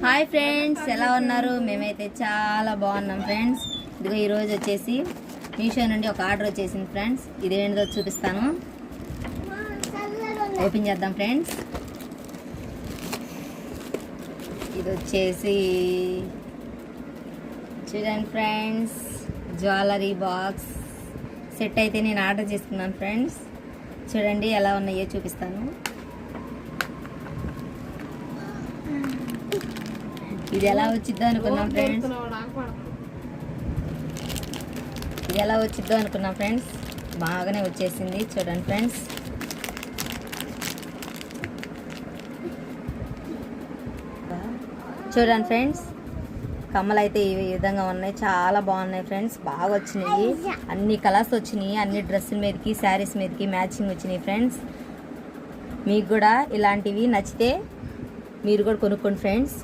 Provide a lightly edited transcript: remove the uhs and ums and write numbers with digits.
Hi friends, ఎలా ఉన్నారు? మేమైతే చాలా బాగున్నాం ఫ్రెండ్స్. ఇదిగో ఈరోజు వచ్చేసి మీషో నుండి ఒక ఆర్డర్ వచ్చేసింది ఫ్రెండ్స్. ఇదేంటిదో చూపిస్తాను, ఓపెన్ చేద్దాం ఫ్రెండ్స్. ఇది వచ్చేసి చూడండి ఫ్రెండ్స్, జ్యువెలరీ బాక్స్ సెట్ అయితే నేను ఆర్డర్ చేసుకున్నాను ఫ్రెండ్స్. చూడండి ఎలా ఉన్నాయో చూపిస్తాను. ఇది ఎలా వచ్చిద్దో అనుకున్నాం ఫ్రెండ్స్, బాగానే వచ్చేసింది. చూడండి ఫ్రెండ్స్, కమ్మలు అయితే ఈ విధంగా ఉన్నాయి, చాలా బాగున్నాయి ఫ్రెండ్స్. బాగా వచ్చినాయి, అన్ని కలర్స్ వచ్చినాయి, అన్ని డ్రెస్సుల మీదకి శారీస్ మీదకి మ్యాచింగ్ వచ్చినాయి ఫ్రెండ్స్. మీకు కూడా ఇలాంటివి నచ్చితే మీరు కూడా కొనుక్కోండి ఫ్రెండ్స్.